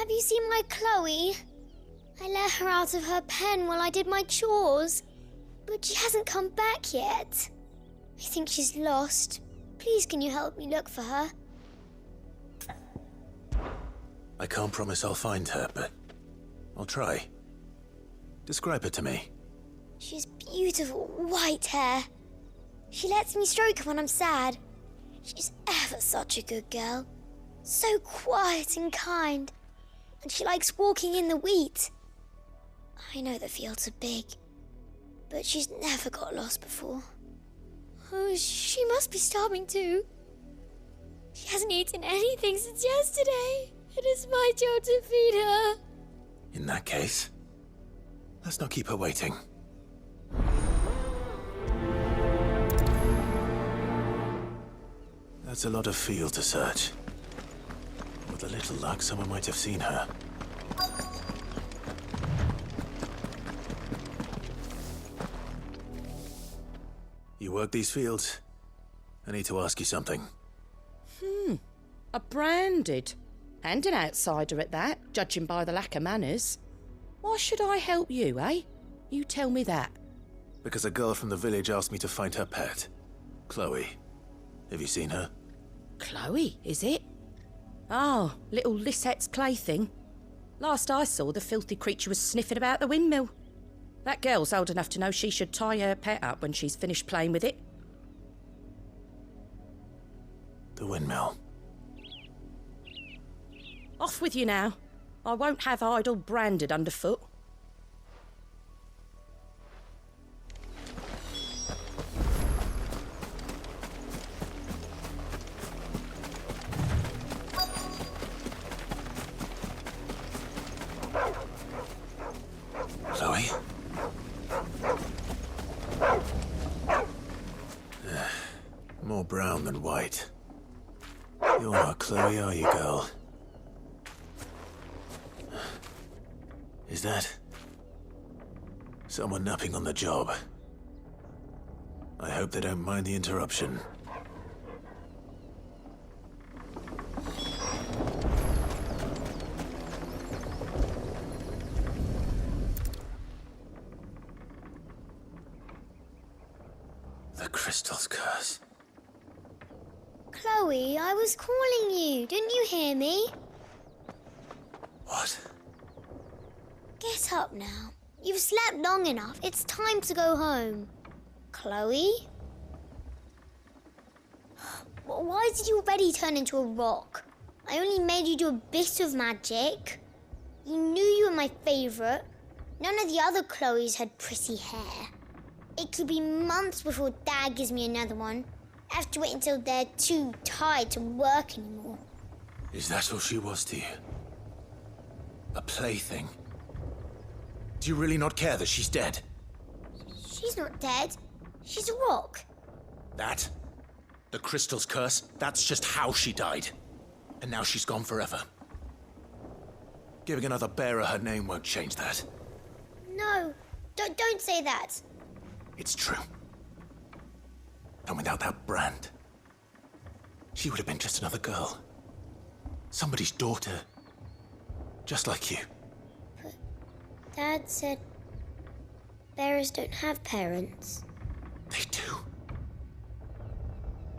have you seen my Chloe? I let her out of her pen while I did my chores, but she hasn't come back yet. I think she's lost. Please, can you help me look for her? I can't promise I'll find her, but I'll try. Describe her to me. She's beautiful white hair. She lets me stroke her when I'm sad. She's ever such a good girl. So quiet and kind. And she likes walking in the wheat. I know the fields are big, but she's never got lost before. Oh, she must be starving too. She hasn't eaten anything since yesterday. It is my job to feed her. In that case, let's not keep her waiting. That's a lot of field to search. With a little luck, someone might have seen her. You work these fields? I need to ask you something. A branded. And an outsider at that, judging by the lack of manners. Why should I help you, eh? You tell me that. Because a girl from the village asked me to find her pet, Chloe. Have you seen her? Chloe, is it? Oh, little Lisette's plaything. Last I saw, the filthy creature was sniffing about the windmill. That girl's old enough to know she should tie her pet up when she's finished playing with it. The windmill. Off with you now. I won't have idle branded underfoot. Chloe? More brown than white. You're not Chloe, are you, girl? Is that someone napping on the job? I hope they don't mind the interruption. The crystal's curse. Chloe, I was calling you. Didn't you hear me? What? Get up now. You've slept long enough. It's time to go home. Chloe? Why did you already turn into a rock? I only made you do a bit of magic. You knew you were my favourite. None of the other Chloes had pretty hair. It could be months before Dad gives me another one. I have to wait until they're too tired to work anymore. Is that all she was to you? A plaything? Do you really not care that she's dead? She's not dead. She's a rock. That? The crystal's curse? That's just how she died. And now she's gone forever. Giving another bearer her name won't change that. No, don't say that. It's true. And without that brand, she would have been just another girl. Somebody's daughter. Just like you. But Dad said bearers don't have parents. They do.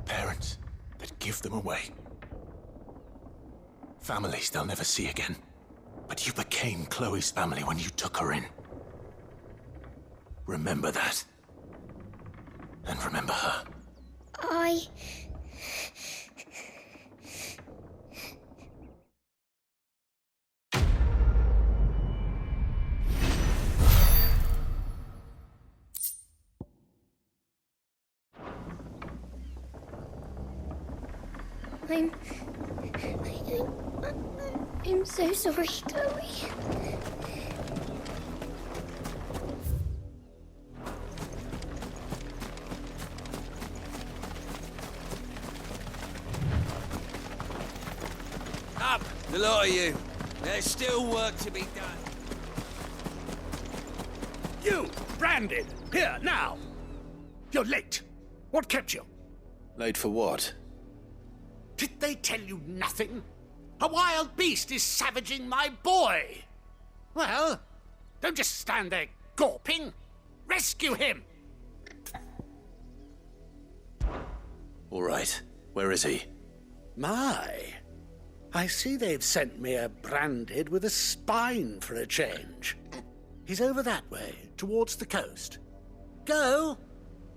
Parents that give them away. Families they'll never see again. But you became Chloe's family when you took her in. Remember that. And remember her. I'm so sorry, Chloe. Up, the lot of you. There's still work to be done. You, branded, here, now. You're late. What kept you? Late for what? Did they tell you nothing? A wild beast is savaging my boy. Well, don't just stand there gawping. Rescue him! All right. Where is he? My, I see they've sent me a branded with a spine for a change. He's over that way, towards the coast. Go,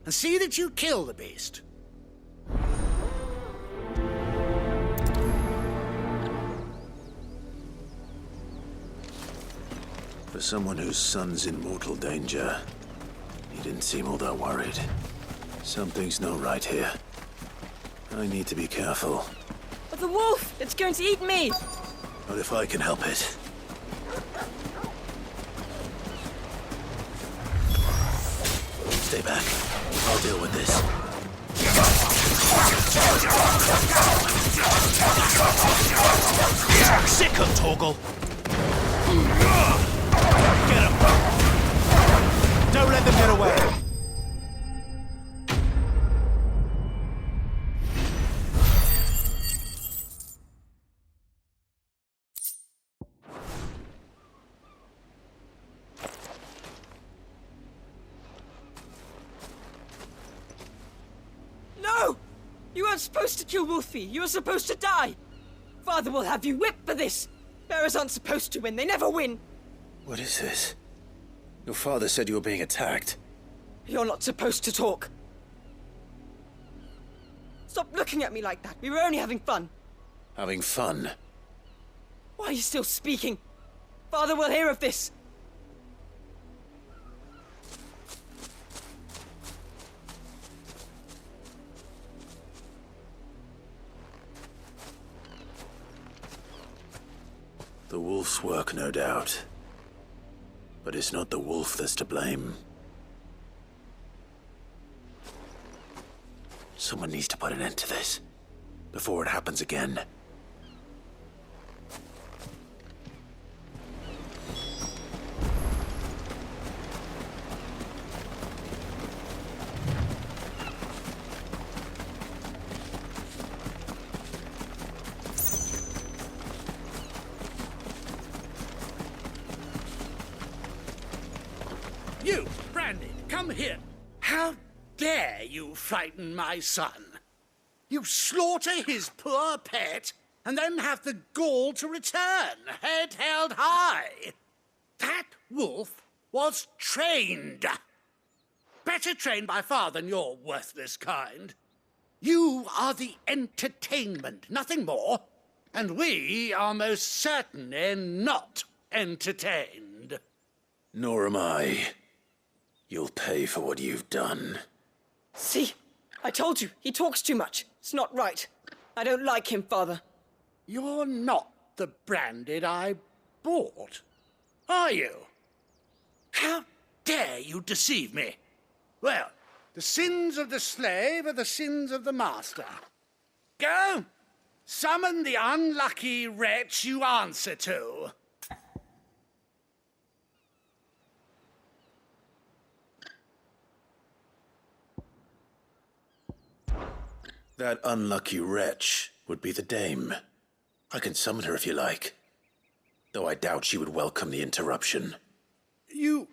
and see that you kill the beast. For someone whose son's in mortal danger, he didn't seem all that worried. Something's not right here. I need to be careful. But the wolf! It's going to eat me! Not if I can help it. Stay back. I'll deal with this. Sick of Torgal! Get him! Don't let them get away! No! You weren't supposed to kill Wolfie. You were supposed to die. Father will have you whipped for this. Bearers aren't supposed to win. They never win. What is this? Your father said you were being attacked. You're not supposed to talk. Stop looking at me like that. We were only having fun. Having fun? Why are you still speaking? Father will hear of this. The wolf's work, no doubt. But it's not the wolf that's to blame. Someone needs to put an end to this, before it happens again. You, Brandy, come here. How dare you frighten my son? You slaughter his poor pet and then have the gall to return, head held high. That wolf was trained. Better trained by far than your worthless kind. You are the entertainment, nothing more. And we are most certainly not entertained. Nor am I. You'll pay for what you've done. See? I told you. He talks too much. It's not right. I don't like him, Father. You're not the branded I bought, are you? How dare you deceive me? Well, the sins of the slave are the sins of the master. Go, summon the unlucky wretch you answer to. That unlucky wretch would be the dame. I can summon her if you like. Though I doubt she would welcome the interruption. You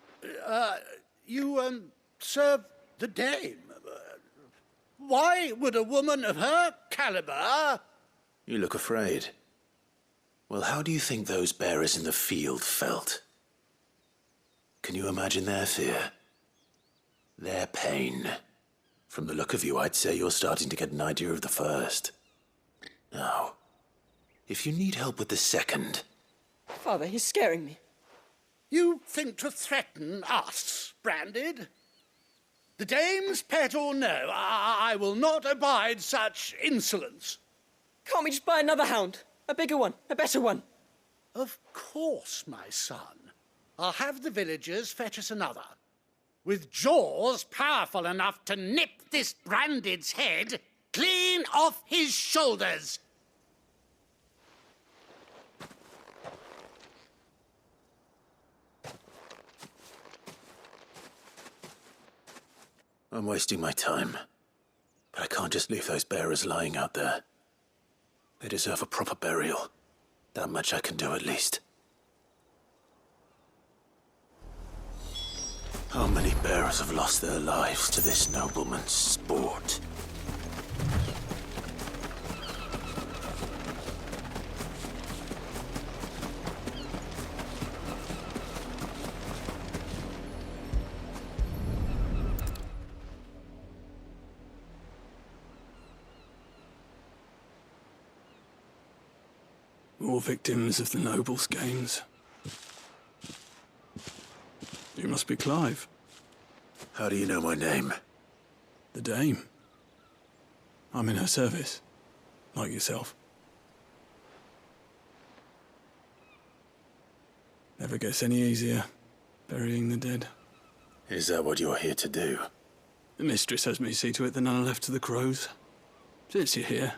serve the dame. Why would a woman of her caliber... You look afraid. Well, how do you think those bearers in the field felt? Can you imagine their fear? Their pain? From the look of you, I'd say you're starting to get an idea of the first. Now, if you need help with the second... Father, he's scaring me. You think to threaten us, Branded? The dame's pet or no, I will not abide such insolence. Can't we just buy another hound? A bigger one, a better one. Of course, my son. I'll have the villagers fetch us another. With jaws powerful enough to nip this Branded's head clean off his shoulders. I'm wasting my time. But I can't just leave those bearers lying out there. They deserve a proper burial. That much I can do at least. How many bearers have lost their lives to this nobleman's sport? More victims of the nobles' games. You must be Clive. How do you know my name? The Dame. I'm in her service, like yourself. Never gets any easier, burying the dead. Is that what you're here to do? The mistress has me see to it that none are left to the crows. Since you're here,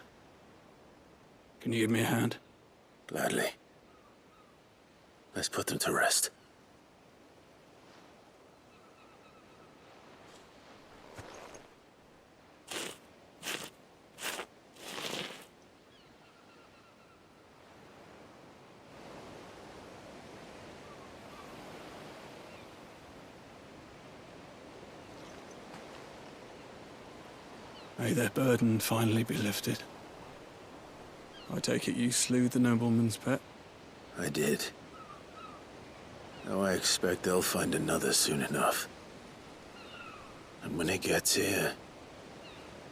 can you give me a hand? Gladly. Let's put them to rest. May their burden finally be lifted. I take it you slew the nobleman's pet? I did. Now I expect they'll find another soon enough. And when it gets here,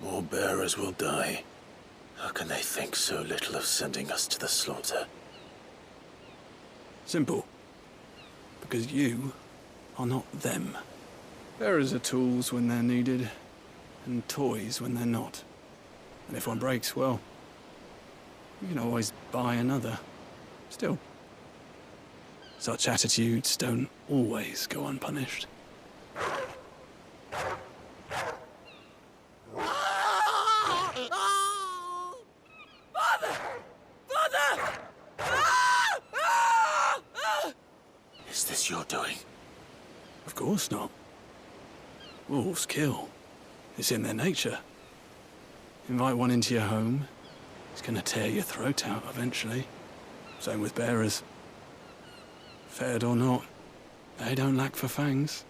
more bearers will die. How can they think so little of sending us to the slaughter? Simple. Because you are not them. Bearers are tools when they're needed, and toys when they're not. And if one breaks, well, you can always buy another. Still, such attitudes don't always go unpunished. Is this your doing? Of course not. Wolves kill. It's in their nature. Invite one into your home, it's gonna tear your throat out eventually. Same with bearers. Fed or not, they don't lack for fangs.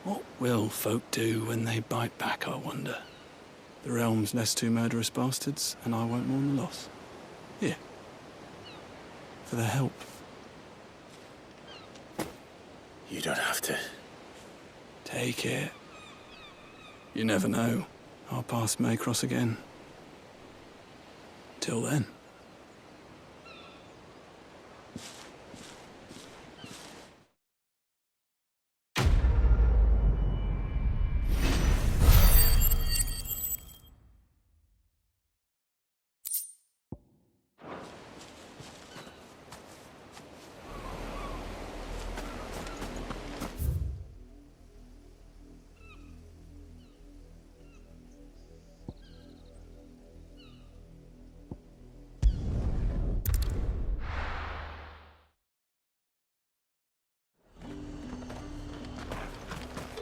What will folk do when they bite back, I wonder? The realm's nest two murderous bastards, and I won't mourn the loss. Here. For their help. You don't have to. Take it. You never know. Our paths may cross again. Till then.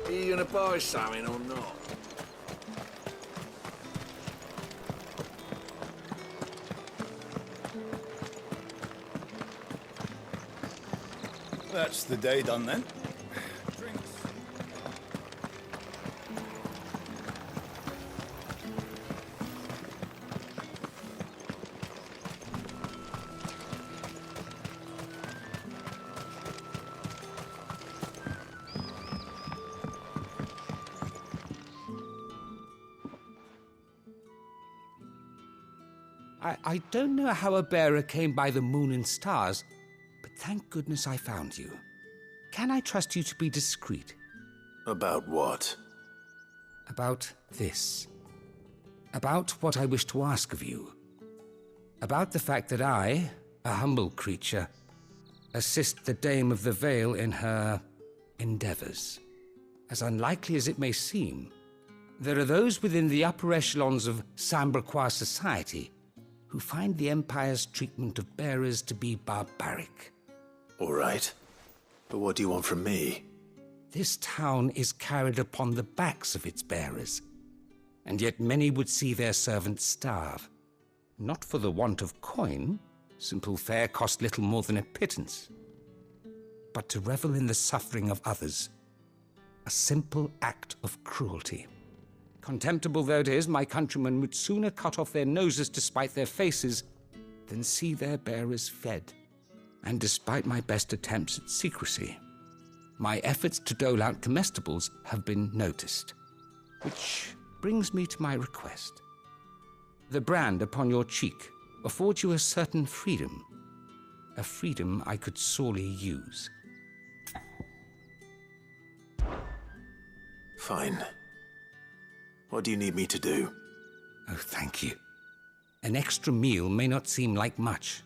Are you gonna buy something or not? That's the day done then. Drinks. I don't know how a bearer came by the moon and stars, but thank goodness I found you. Can I trust you to be discreet? About what? About this. About what I wish to ask of you. About the fact that I, a humble creature, assist the Dame of the Vale in her endeavors. As unlikely as it may seem, there are those within the upper echelons of Samberquois society who find the Empire's treatment of bearers to be barbaric. All right. But what do you want from me? This town is carried upon the backs of its bearers, and yet many would see their servants starve. Not for the want of coin, Simple fare cost little more than a pittance. But to revel in the suffering of others, a simple act of cruelty. Contemptible though it is, my countrymen would sooner cut off their noses to spite their faces than see their bearers fed. And despite my best attempts at secrecy, my efforts to dole out comestibles have been noticed. Which brings me to my request. The brand upon your cheek affords you a certain freedom, a freedom I could sorely use. Fine. What do you need me to do? Oh, thank you. An extra meal may not seem like much,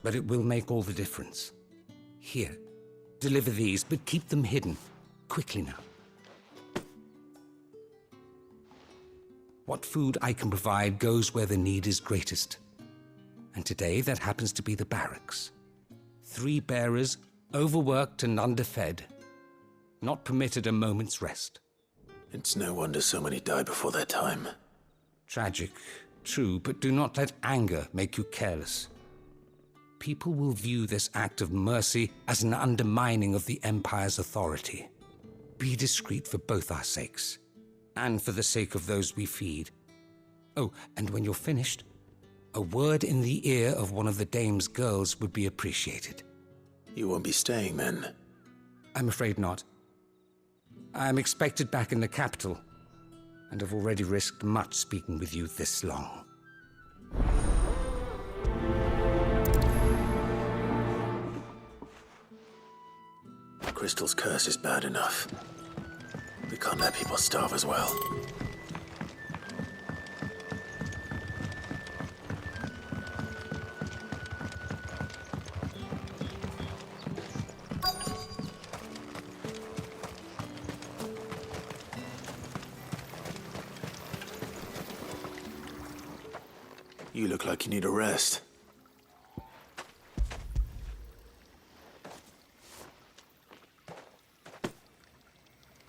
but it will make all the difference. Here, deliver these, but keep them hidden. Quickly now. What food I can provide goes where the need is greatest. And today that happens to be the barracks. 3 bearers, overworked and underfed, not permitted a moment's rest. It's no wonder so many die before their time. Tragic, true, but do not let anger make you careless. People will view this act of mercy as an undermining of the Empire's authority. Be discreet for both our sakes, and for the sake of those we feed. Oh, and when you're finished, a word in the ear of one of the dame's girls would be appreciated. You won't be staying then? I'm afraid not. I'm expected back in the capital, and have already risked much speaking with you this long. Crystal's curse is bad enough. We can't let people starve as well. You look like you need a rest.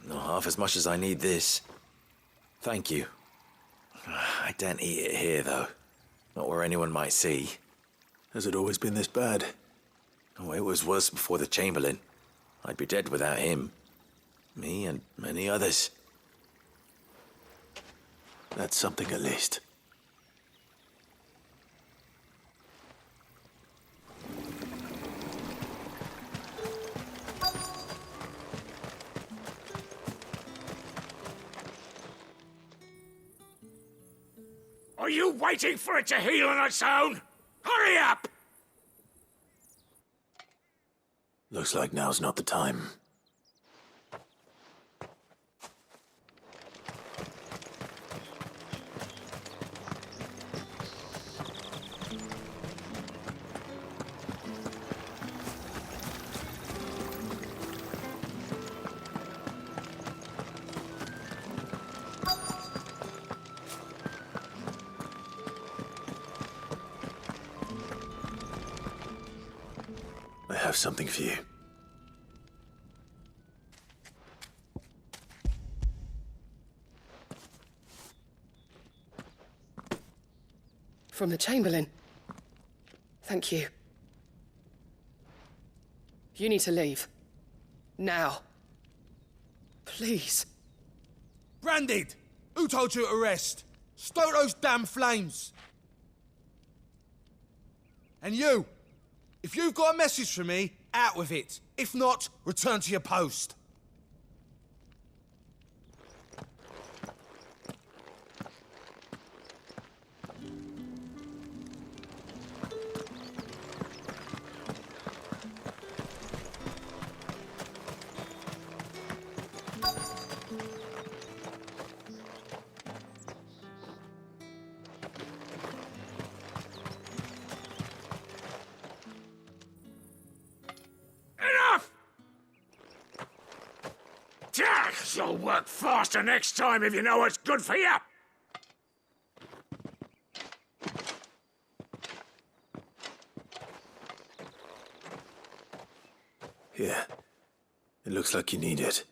Not half as much as I need this. Thank you. I daren't eat it here, though. Not where anyone might see. Has it always been this bad? Oh, it was worse before the Chamberlain. I'd be dead without him. Me and many others. That's something at least. Are you waiting for it to heal on its own? Hurry up! Looks like now's not the time. I have something for you. From the Chamberlain. Thank you. You need to leave. Now. Please. Branded! Who told you to rest? Stoke those damn flames! And you! If you've got a message for me, out with it. If not, return to your post. You'll work faster next time if you know what's good for you. Here. It looks like you need it.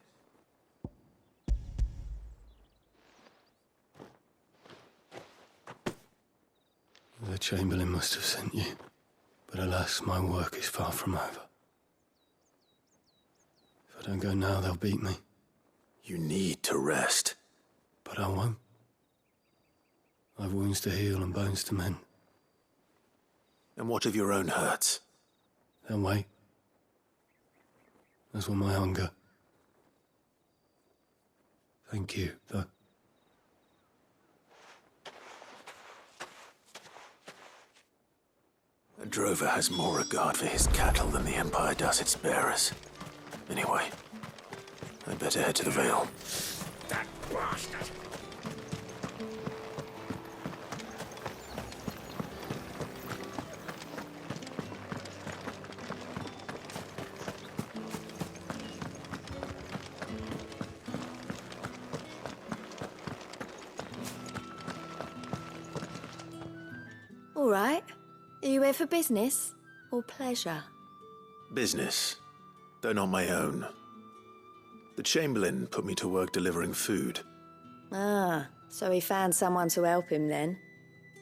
The Chamberlain must have sent you. But alas, my work is far from over. If I don't go now, they'll beat me. You need to rest. But I won't. I've wounds to heal and bones to mend. And what of your own hurts? They'll wait. As will my hunger. Thank you, though. A drover has more regard for his cattle than the Empire does its bearers. Anyway, I'd better head to the Vale. That bastard! All right. Are you here for business or pleasure? Business, though not my own. The Chamberlain put me to work delivering food. Ah, so he found someone to help him then.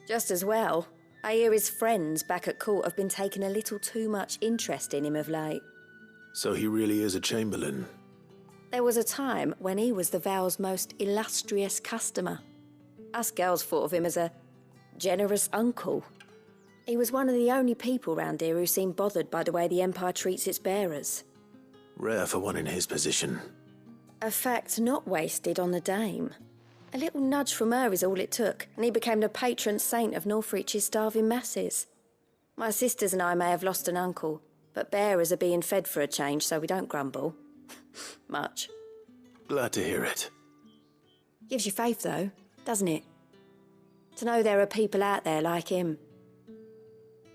Just as well. I hear his friends back at court have been taking a little too much interest in him of late. So he really is a Chamberlain. There was a time when he was the Vale's most illustrious customer. Us girls thought of him as a generous uncle. He was one of the only people round here who seemed bothered by the way the Empire treats its bearers. Rare for one in his position. A fact not wasted on the dame. A little nudge from her is all it took, and he became the patron saint of Northreach's starving masses. My sisters and I may have lost an uncle, but bearers are being fed for a change, so we don't grumble. Much. Glad to hear it. Gives you faith, though, doesn't it? To know there are people out there like him.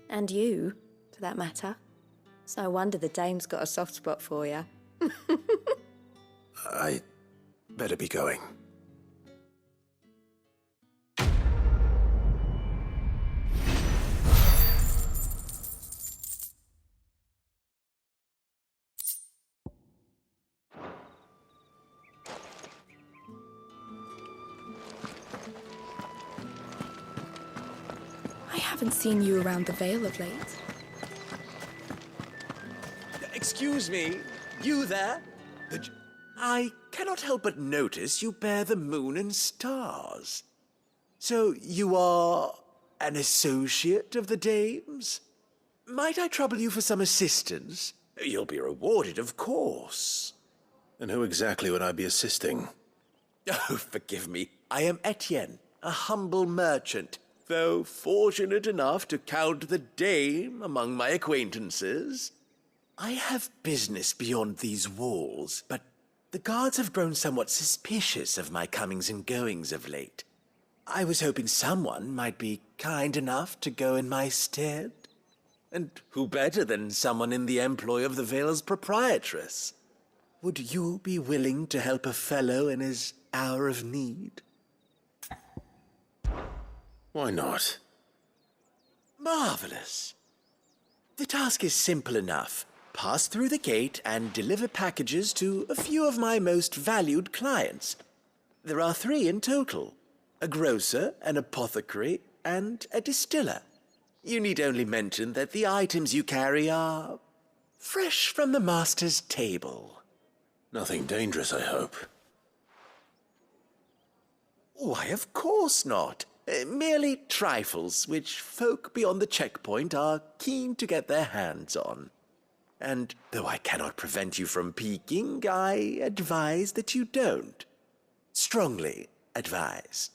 And you, for that matter. It's no wonder the dame's got a soft spot for you. I better be going. I haven't seen you around the Vale of late. Excuse me, you there? I cannot help but notice you bear the moon and stars. So you are an associate of the dame's? Might I trouble you for some assistance? You'll be rewarded, of course. And who exactly would I be assisting? Oh, forgive me. I am Etienne, a humble merchant, though fortunate enough to count the dame among my acquaintances. I have business beyond these walls, but the guards have grown somewhat suspicious of my comings and goings of late. I was hoping someone might be kind enough to go in my stead. And who better than someone in the employ of the Vale's proprietress? Would you be willing to help a fellow in his hour of need? Why not? Marvelous. The task is simple enough. Pass through the gate and deliver packages to a few of my most valued clients. There are 3 in total: a grocer, an apothecary, and a distiller. You need only mention that the items you carry are fresh from the master's table. Nothing dangerous, I hope. Why, of course not. Merely trifles which folk beyond the checkpoint are keen to get their hands on. And though I cannot prevent you from peeking, I advise that you don't. Strongly advise.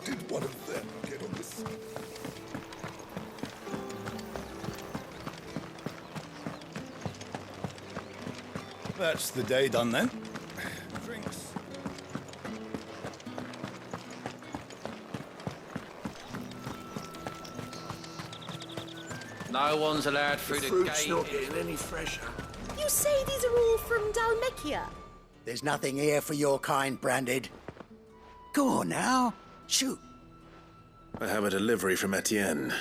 Did one of them get on this? That's the day done then. Drinks. No one's allowed through the fruit's gate. not getting any fresher. You say these are all from Dalmekia? There's nothing here for your kind, Branded. Go on now. Shoot. I have a delivery from Etienne.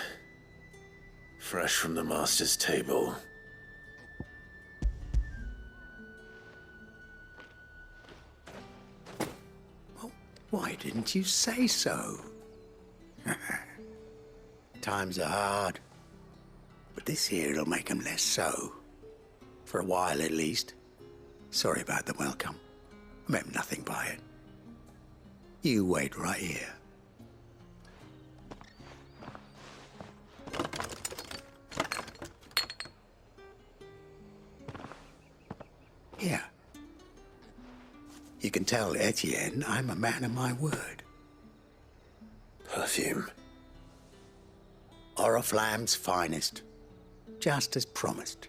Fresh from the master's table. Well, why didn't you say so? Times are hard, but this here'll make 'em less so. For a while, at least. Sorry about the welcome. I meant nothing by it. You wait right here. Here. You can tell Etienne I'm a man of my word. Perfume. Oriflamme's finest. Just as promised.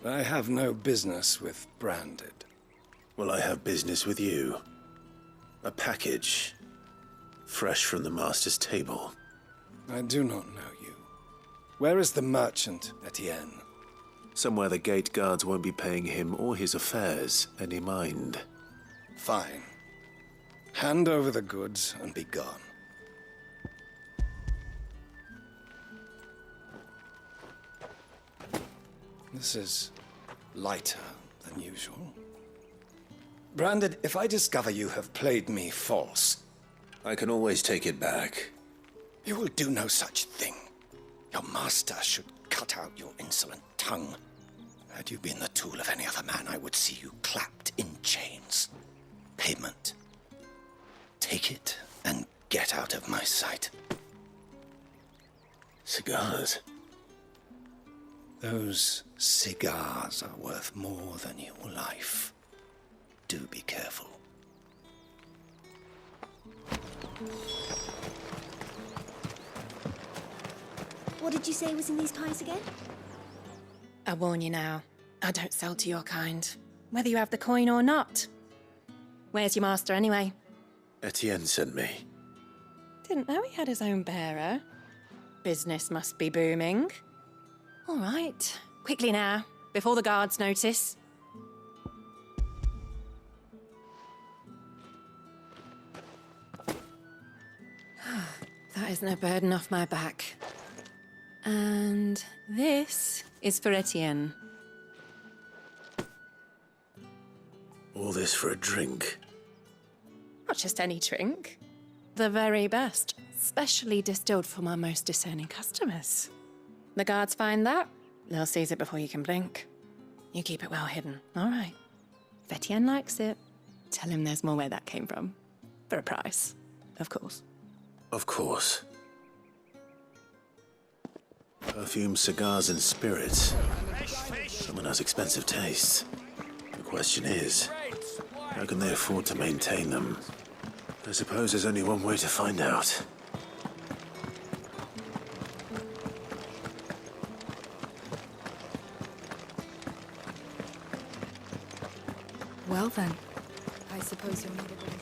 I have no business with Branded. Well, I have business with you. A package. Fresh from the master's table. I do not know you. Where is the merchant, Etienne? Somewhere the gate guards won't be paying him or his affairs any mind. Fine. Hand over the goods and be gone. This is lighter than usual. Branded, if I discover you have played me false... I can always take it back. You will do no such thing. Your master should cut out your insolent tongue. Had you been the tool of any other man, I would see you clapped in chains. Payment. Take it and get out of my sight. Cigars? Those cigars are worth more than your life. Do be careful. What did you say was in these pies again? I warn you now, I don't sell to your kind, whether you have the coin or not. Where's your master anyway? Etienne sent me. Didn't know he had his own bearer. Business must be booming. All right, quickly now, before the guards notice. That is no burden off my back. And this is for Etienne. All this for a drink? Not just any drink. The very best, specially distilled for my most discerning customers. The guards find that, they'll seize it before you can blink. You keep it well hidden, all right? If Etienne likes it, tell him there's more where that came from. For a price, of course. Of course. Perfume, cigars, and spirits. Someone has expensive tastes. The question is, how can they afford to maintain them? I suppose there's only one way to find out. Well then, I suppose you'll need a reason.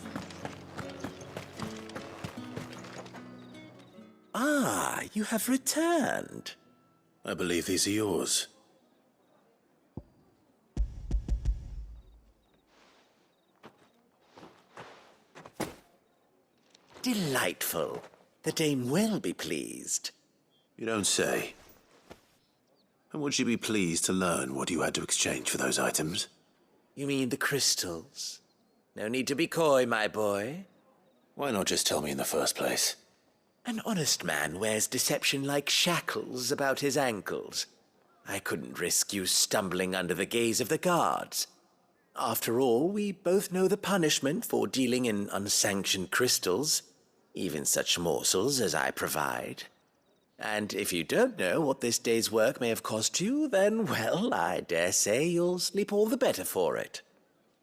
Ah, you have returned. I believe these are yours. Delightful. The dame will be pleased. You don't say. And would she be pleased to learn what you had to exchange for those items? You mean the crystals? No need to be coy, my boy. Why not just tell me in the first place? An honest man wears deception like shackles about his ankles. I couldn't risk you stumbling under the gaze of the guards. After all, we both know the punishment for dealing in unsanctioned crystals, even such morsels as I provide. And if you don't know what this day's work may have cost you, then, well, I dare say you'll sleep all the better for it.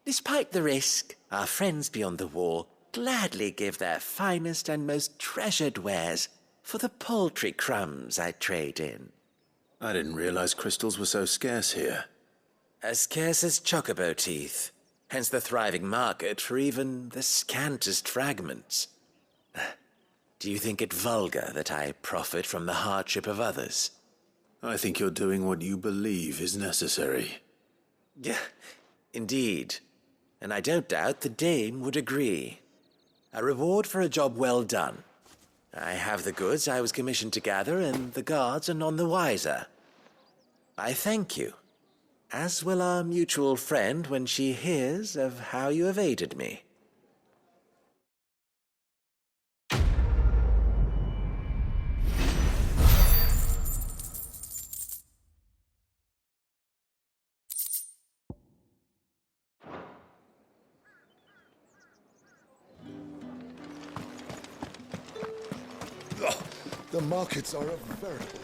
Despite the risk, our friends beyond the wall gladly give their finest and most treasured wares for the paltry crumbs I trade in. I didn't realize crystals were so scarce here. As scarce as chocobo teeth, hence the thriving market for even the scantest fragments. Do you think it vulgar that I profit from the hardship of others? I think you're doing what you believe is necessary. Yeah, indeed. and I don't doubt the dame would agree. A reward for a job well done. I have the goods I was commissioned to gather, and the guards are none the wiser. I thank you, as will our mutual friend when she hears of how you have aided me. The markets are a veritable...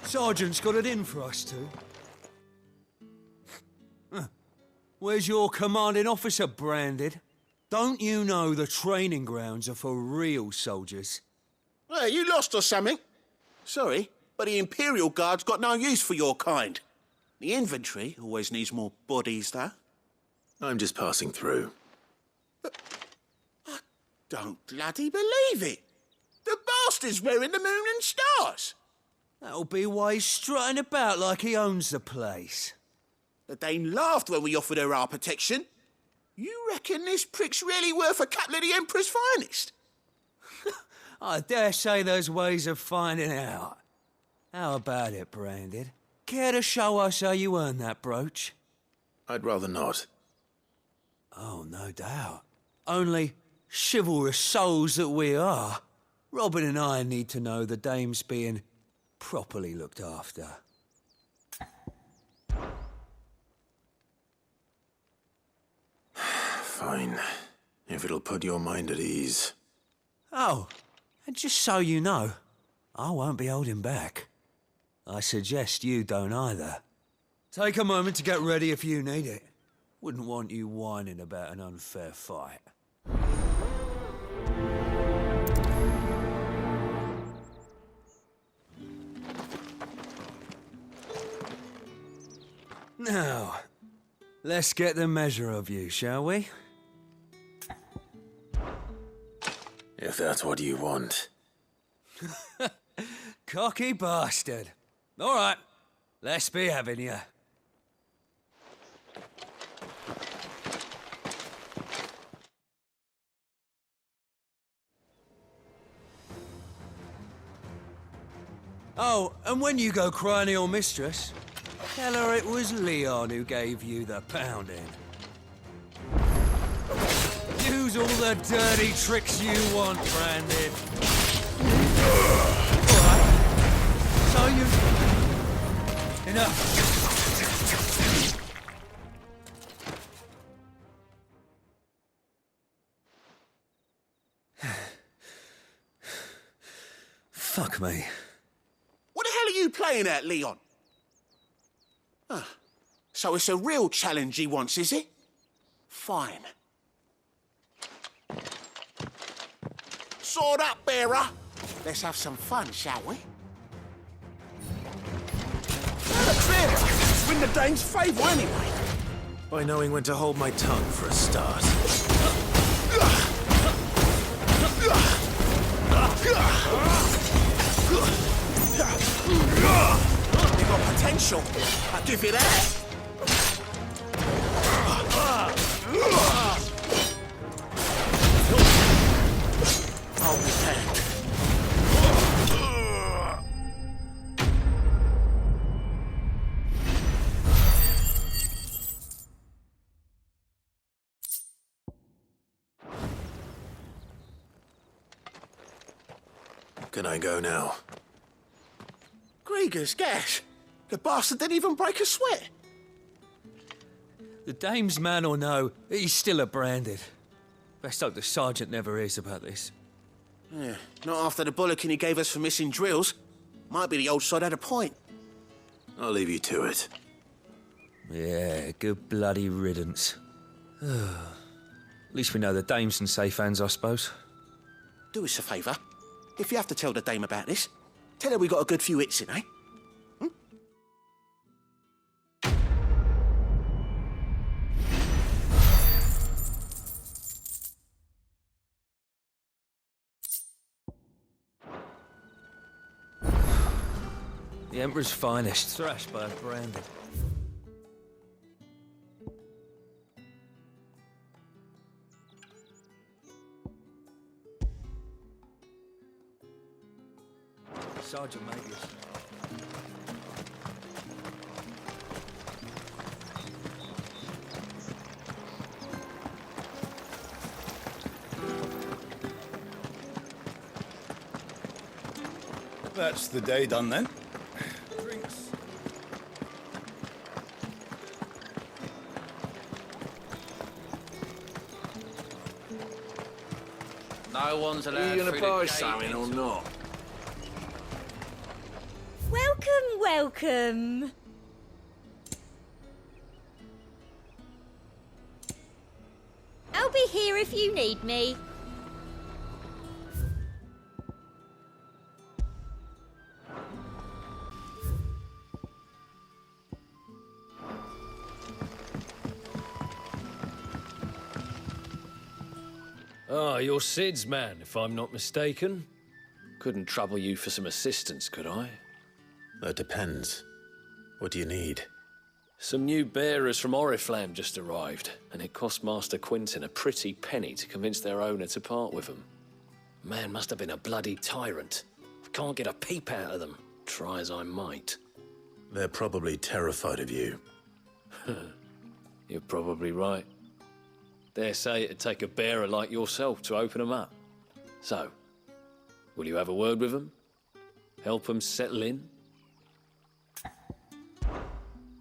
Sergeant's got it in for us two. Where's your commanding officer branded? Don't you know the training grounds are for real soldiers? Hey, you lost or something? Sorry, but the Imperial Guard's got no use for your kind. The infantry always needs more bodies, though. I'm just passing through. I don't bloody believe it. The bastard's wearing the moon and stars. That'll be why he's strutting about like he owns the place. The Dame laughed when we offered her our protection. You reckon this prick's really worth a couple of the Emperor's finest? I dare say there's ways of finding out. How about it, Branded? Care to show us how you earned that brooch? I'd rather not. Oh, no doubt. Only chivalrous souls that we are, Robin and I need to know the Dame's being properly looked after. Fine. If it'll put your mind at ease. Oh, and just so you know, I won't be holding back. I suggest you don't either. Take a moment to get ready if you need it. Wouldn't want you whining about an unfair fight. Now, let's get the measure of you, shall we? If that's what you want. Cocky bastard. All right, let's be having you. Oh, and when you go crying to your mistress, tell her it was Leon who gave you the pounding. Use all the dirty tricks you want, Branded. Alright. So you... Enough. Fuck me. What the hell are you playing at, Leon? So it's a real challenge he wants, is it? Fine. Sword up, bearer. Let's have some fun, shall we? Clearer. Win the Dame's favour anyway. By knowing when to hold my tongue for a start. They've got potential. I'll give you that. Hold his hand. Can I go now? Grieger's gas. The bastard didn't even break a sweat. The Dame's man or no, he's still a Branded. Best hope the Sergeant never hears about this. Yeah, not after the bollocking he gave us for missing drills. Might be the old sod had a point. I'll leave you to it. Yeah, good bloody riddance. At least we know the Dame's in safe hands, I suppose. Do us a favour. If you have to tell the Dame about this, tell her we got a good few hits in, eh? The Emperor's finest, thrashed by a branded. Sergeant Majors. That's the day done then. Drinks. No one's allowed. Are you going to buy something or not? Welcome, welcome. I'll be here if you need me. Ah, you're Sid's man, if I'm not mistaken. Couldn't trouble you for some assistance, could I? That depends. What do you need? Some new bearers from Oriflamme just arrived, and it cost Master Quentin a pretty penny to convince their owner to part with them. Man must have been a bloody tyrant. Can't get a peep out of them, try as I might. They're probably terrified of you. You're probably right. Dare say it'd take a bearer like yourself to open them up. So, will you have a word with them? Help them settle in?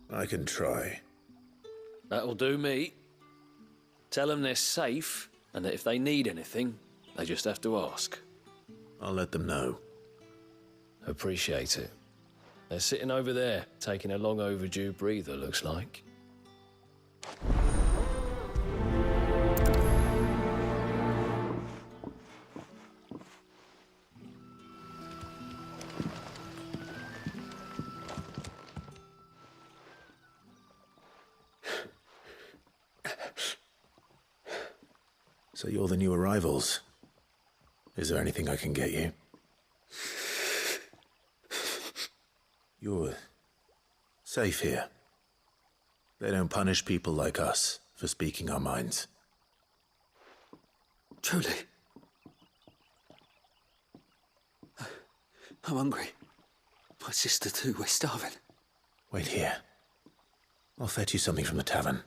I can try. That'll do me. Tell them they're safe, and that if they need anything, they just have to ask. I'll let them know. Appreciate it. They're sitting over there, taking a long overdue breather, looks like. So you're the new arrivals. Is there anything I can get you? You're safe here. They don't punish people like us for speaking our minds. Truly. I'm hungry. My sister too, we're starving. Wait here. I'll fetch you something from the tavern.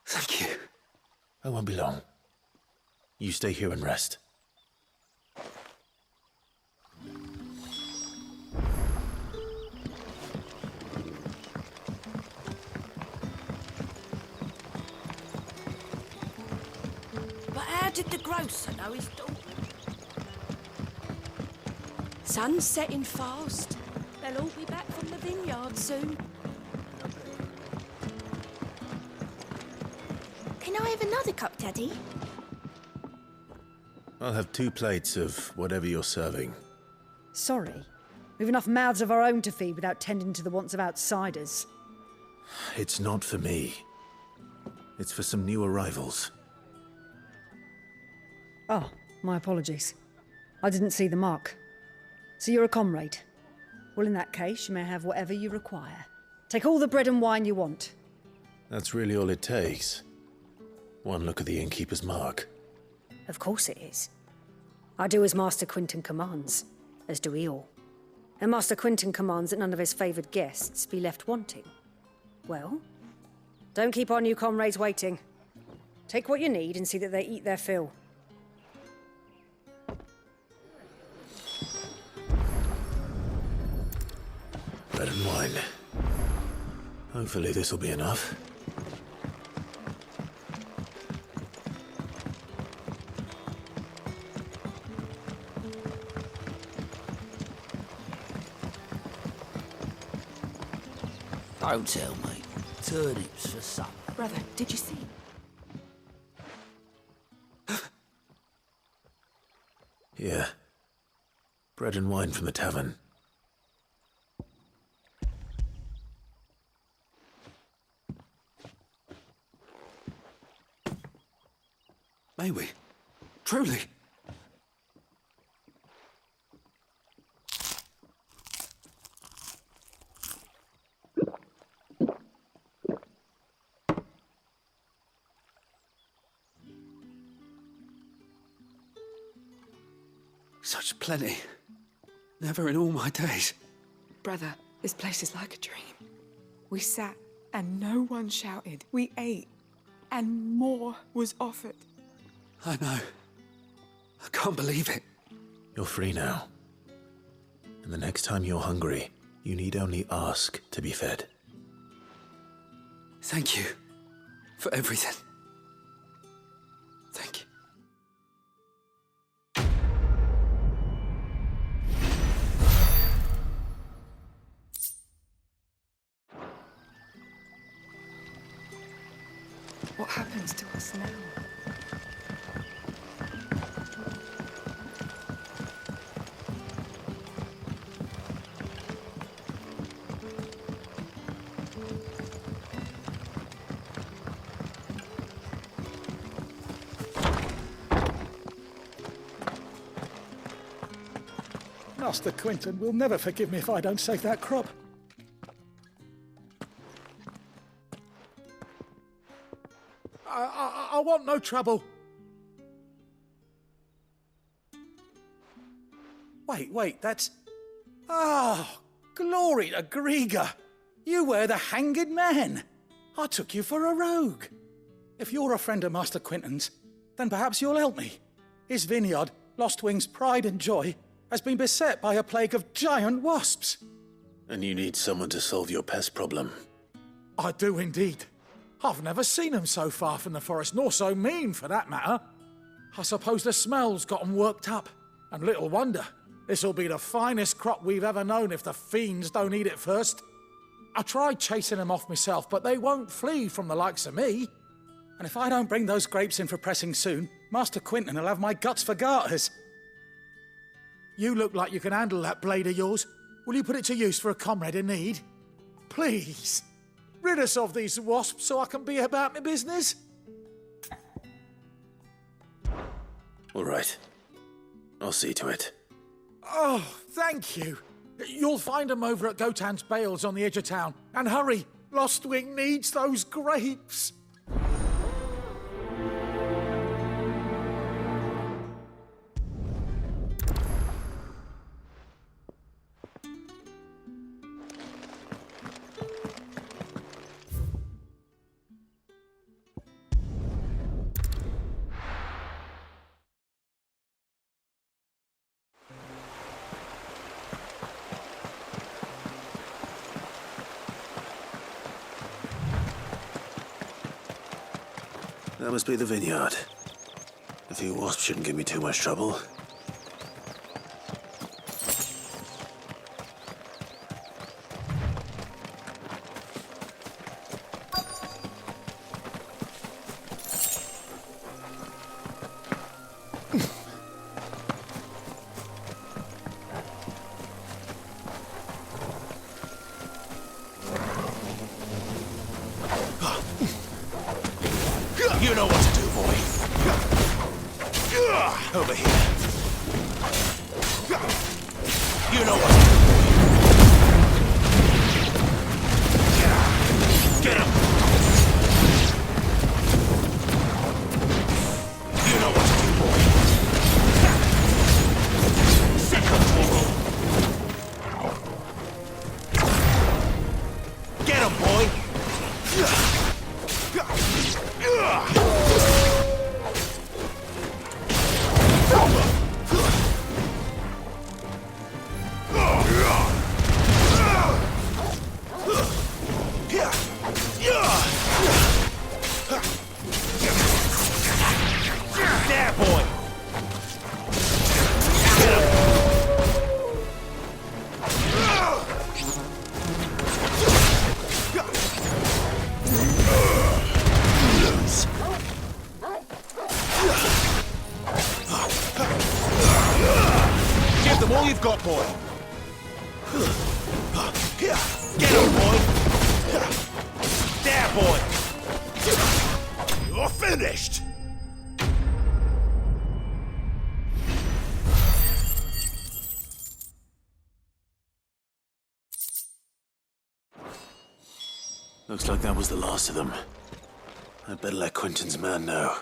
Thank you. I won't be long. You stay here and rest. But how did the grocer know his daughter? Sun's setting fast. They'll all be back from the vineyard soon. Can I have another cup, Daddy? I'll have 2 plates of whatever you're serving. Sorry. We've enough mouths of our own to feed without tending to the wants of outsiders. It's not for me. It's for some new arrivals. Oh, my apologies. I didn't see the mark. So you're a comrade? Well, in that case, you may have whatever you require. Take all the bread and wine you want. That's really all it takes. One look at the innkeeper's mark. Of course it is. I do as Master Quentin commands, as do we all. And Master Quentin commands that none of his favoured guests be left wanting. Well, don't keep our new comrades waiting. Take what you need and see that they eat their fill. Bread and wine. Hopefully this'll be enough. Don't tell me. Turnips for supper. Brother, did you see? Here. Bread and wine from the tavern. May we? Truly? Such plenty. Never in all my days. Brother, this place is like a dream. We sat and no one shouted. We ate and more was offered. I know. I can't believe it. You're free now. And the next time you're hungry, you need only ask to be fed. Thank you for everything. Thank you. What happens to us now? Master Quinton will never forgive me if I don't save that crop. I want no trouble. Wait, that's... Oh, glory to Grieger. You were the hanged man. I took you for a rogue. If you're a friend of Master Quinton's, then perhaps you'll help me. His vineyard, Lostwing's pride and joy, has been beset by a plague of giant wasps. And you need someone to solve your pest problem. I do indeed. I've never seen them so far from the forest, nor so mean, for that matter. I suppose the smell's got them worked up. And little wonder. This'll be the finest crop we've ever known if the fiends don't eat it first. I tried chasing them off myself, but they won't flee from the likes of me. And if I don't bring those grapes in for pressing soon, Master Quinton will have my guts for garters. You look like you can handle that blade of yours. Will you put it to use for a comrade in need? Please. Rid us of these wasps so I can be about my business. All right. I'll see to it. Oh, thank you. You'll find them over at Gotan's Bales on the edge of town. And hurry, Lostwing needs those grapes. That must be the vineyard. A few wasps shouldn't give me too much trouble. You know what to do, boy. Over here. You know what to do, boy. Get him. You know what to do, boy. Sick of trouble. Get him, boy. There, boy. Give them all you've got, boy. Get him, boy. There, boy. You're finished. Looks like that was the last of them. I'd better let Quinton's man know.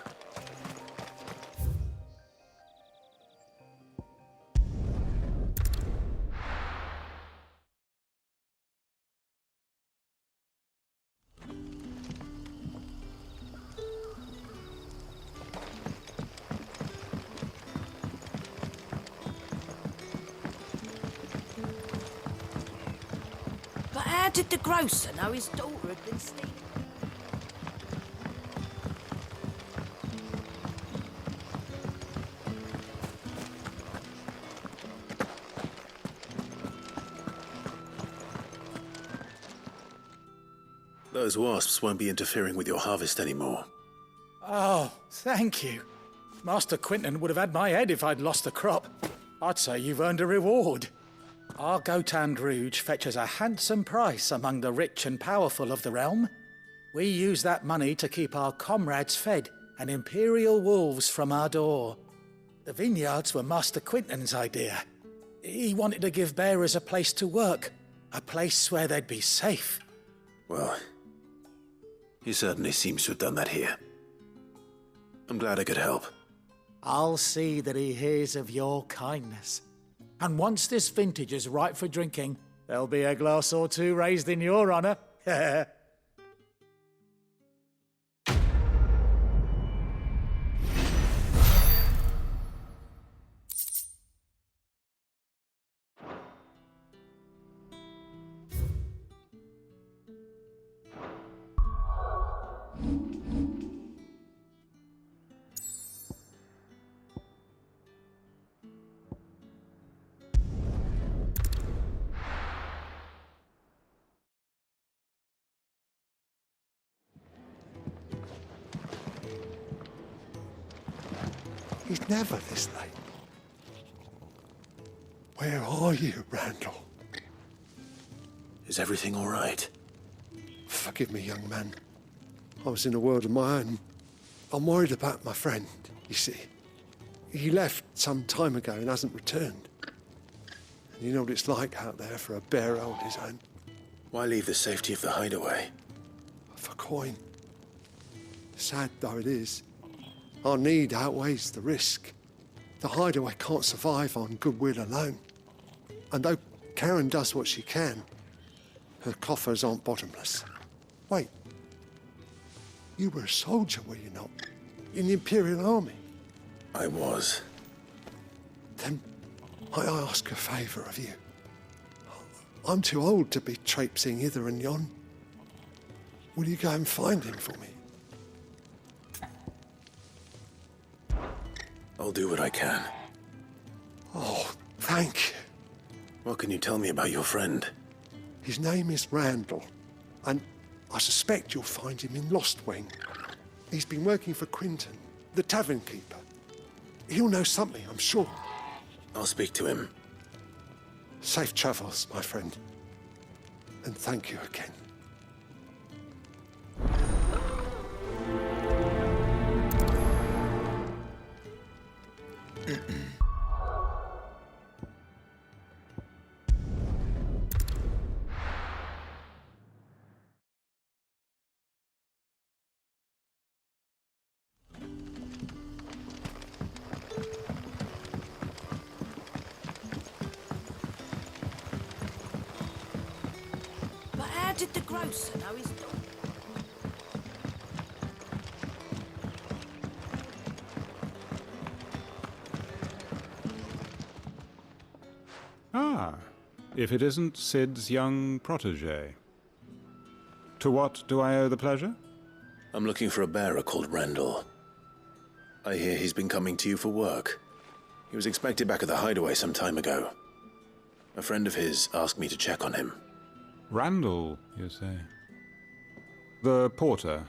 did the grocer know his daughter had been stealing? Those wasps won't be interfering with your harvest anymore. Oh, thank you. Master Quinton would have had my head if I'd lost the crop. I'd say you've earned a reward. Our Gotand Rouge fetches a handsome price among the rich and powerful of the realm. We use that money to keep our comrades fed and imperial wolves from our door. The vineyards were Master Quinton's idea. He wanted to give bearers a place to work, a place where they'd be safe. Well, he certainly seems to have done that here. I'm glad I could help. I'll see that he hears of your kindness. And once this vintage is ripe for drinking, there'll be a glass or two raised in your honour. He's never this late. Where are you, Randall? Is everything all right? Forgive me, young man. I was in a world of my own. I'm worried about my friend, you see. He left some time ago and hasn't returned. And you know what it's like out there for a bear on his own. Why leave the safety of the hideaway? For coin. Sad though it is, our need outweighs the risk. The hideaway can't survive on goodwill alone. And though Karen does what she can, her coffers aren't bottomless. Wait, you were a soldier, were you not? In the Imperial Army? I was. Then I ask a favour of you. I'm too old to be traipsing hither and yon. Will you go and find him for me? I'll do what I can. Oh, thank you. What can you tell me about your friend? His name is Randall, and I suspect you'll find him in Lost Wing. He's been working for Quinton, the tavern keeper. He'll know something, I'm sure. I'll speak to him. Safe travels, my friend. And thank you again. But how did the grocer know his daughter? Ah, if it isn't Sid's young protege. To what do I owe the pleasure? I'm looking for a bearer called Randall. I hear he's been coming to you for work. He was expected back at the hideaway some time ago. A friend of his asked me to check on him. Randall, you say? The porter?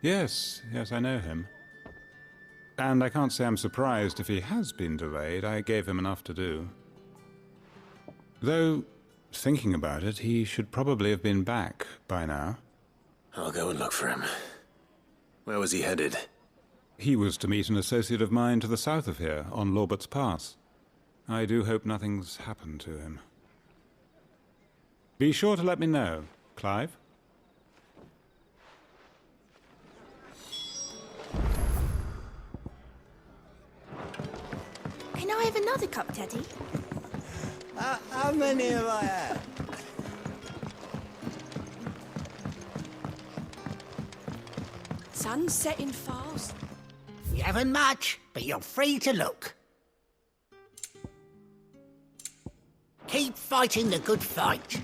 Yes, I know him. And I can't say I'm surprised if he has been delayed. I gave him enough to do. Though, thinking about it, he should probably have been back by now. I'll go and look for him. Where was he headed? He was to meet an associate of mine to the south of here, on Lorbert's Pass. I do hope nothing's happened to him. Be sure to let me know, Clive. Can I have another cup, Daddy? How many have I had? Sun's setting fast. You haven't much, but you're free to look. Keep fighting the good fight.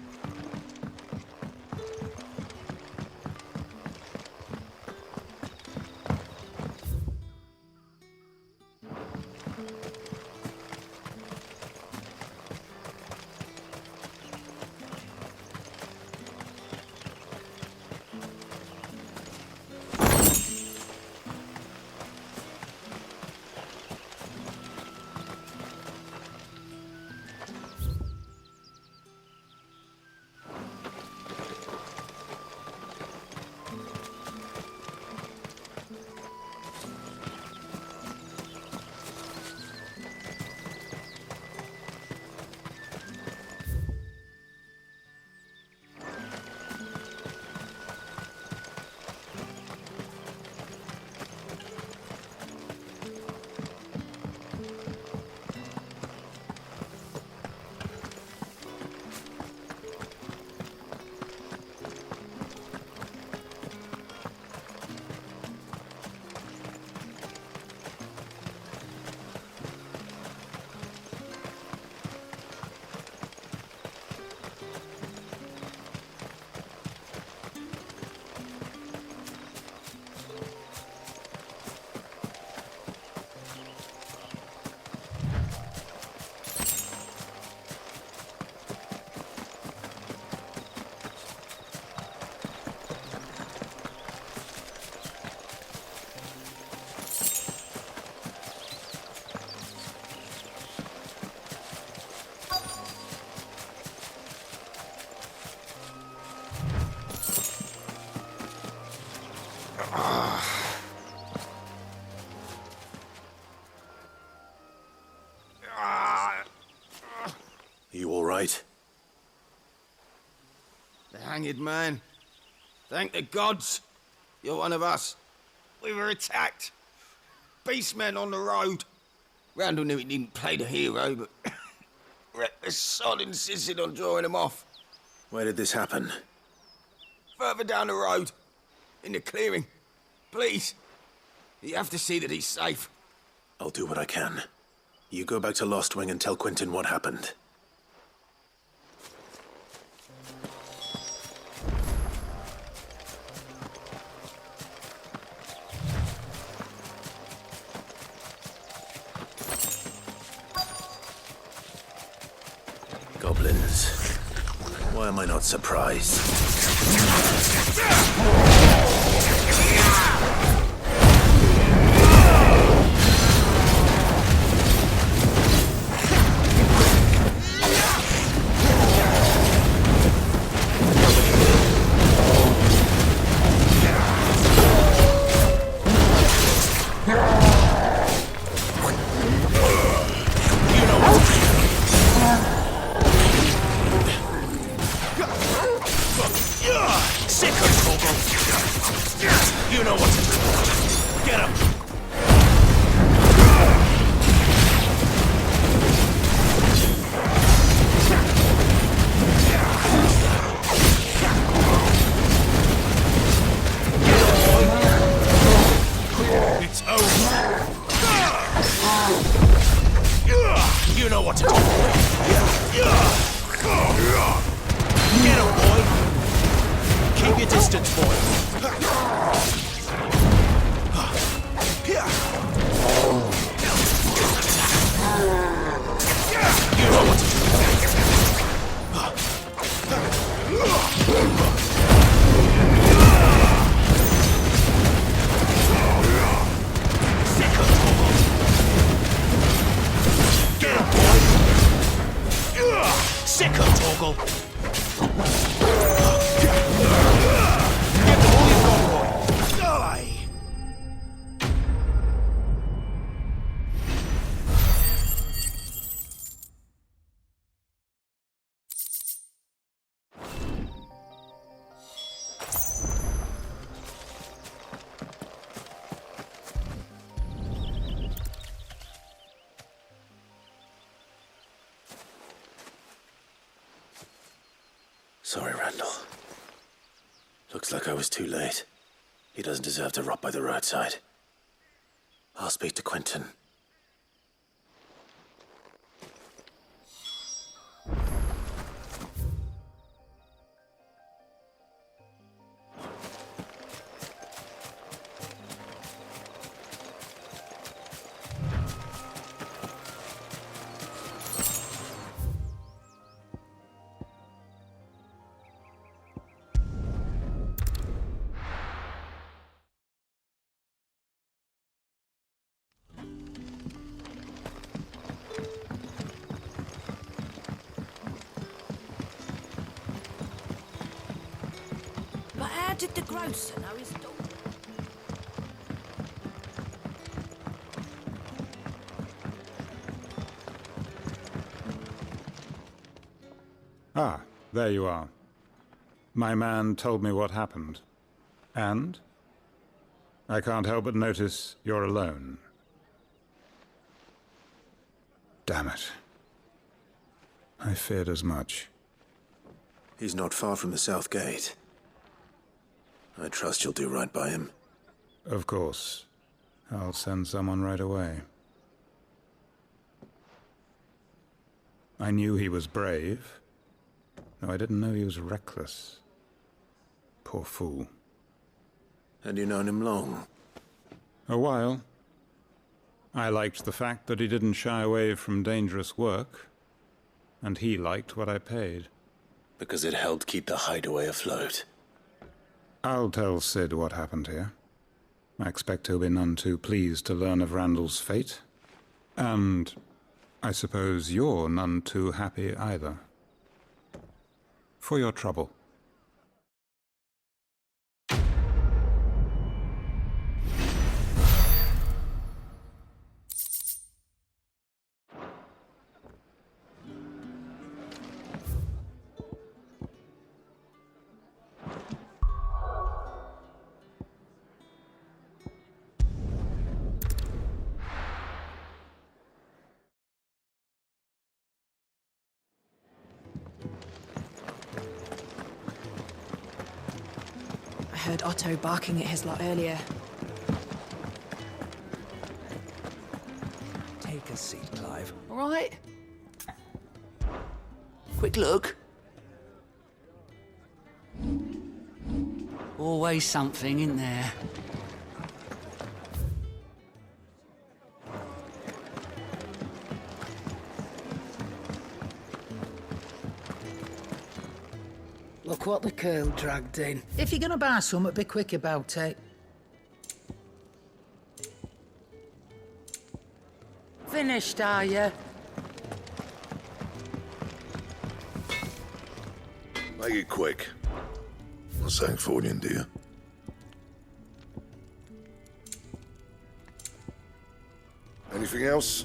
hanged man. Thank the gods. You're one of us. We were attacked. Beastmen on the road. Randall knew he didn't play the hero, but the sod insisted on drawing him off. Where did this happen? Further down the road. In the clearing. Please. You have to see that he's safe. I'll do what I can. You go back to Lost Wing and tell Quentin what happened. Goblins. Why am I not surprised? You know what to do. Get him, boy. Keep your distance, boy. You know what to do. Sick of Torgal. Give them all you've got, boy. Die! Sorry, Randall. Looks like I was too late. He doesn't deserve to rot by the roadside. I'll speak to Quentin. But how did the grocer know his daughter? Ah, there you are. My man told me what happened. And? I can't help but notice you're alone. Damn it. I feared as much. He's not far from the South Gate. I trust you'll do right by him. Of course. I'll send someone right away. I knew he was brave. No, I didn't know he was reckless. Poor fool. And you known him long? A while. I liked the fact that he didn't shy away from dangerous work. And he liked what I paid. Because it helped keep the hideaway afloat. I'll tell Sid what happened here. I expect he'll be none too pleased to learn of Randall's fate. And I suppose you're none too happy either. For your trouble. heard Otto barking at his lot earlier. Take a seat, Clive. All right? Quick look. Always something in there. Look what the curl dragged in. If you're gonna buy something, be quick about it. Finished, are you? Make it quick. Not saying fortune, do you? Anything else?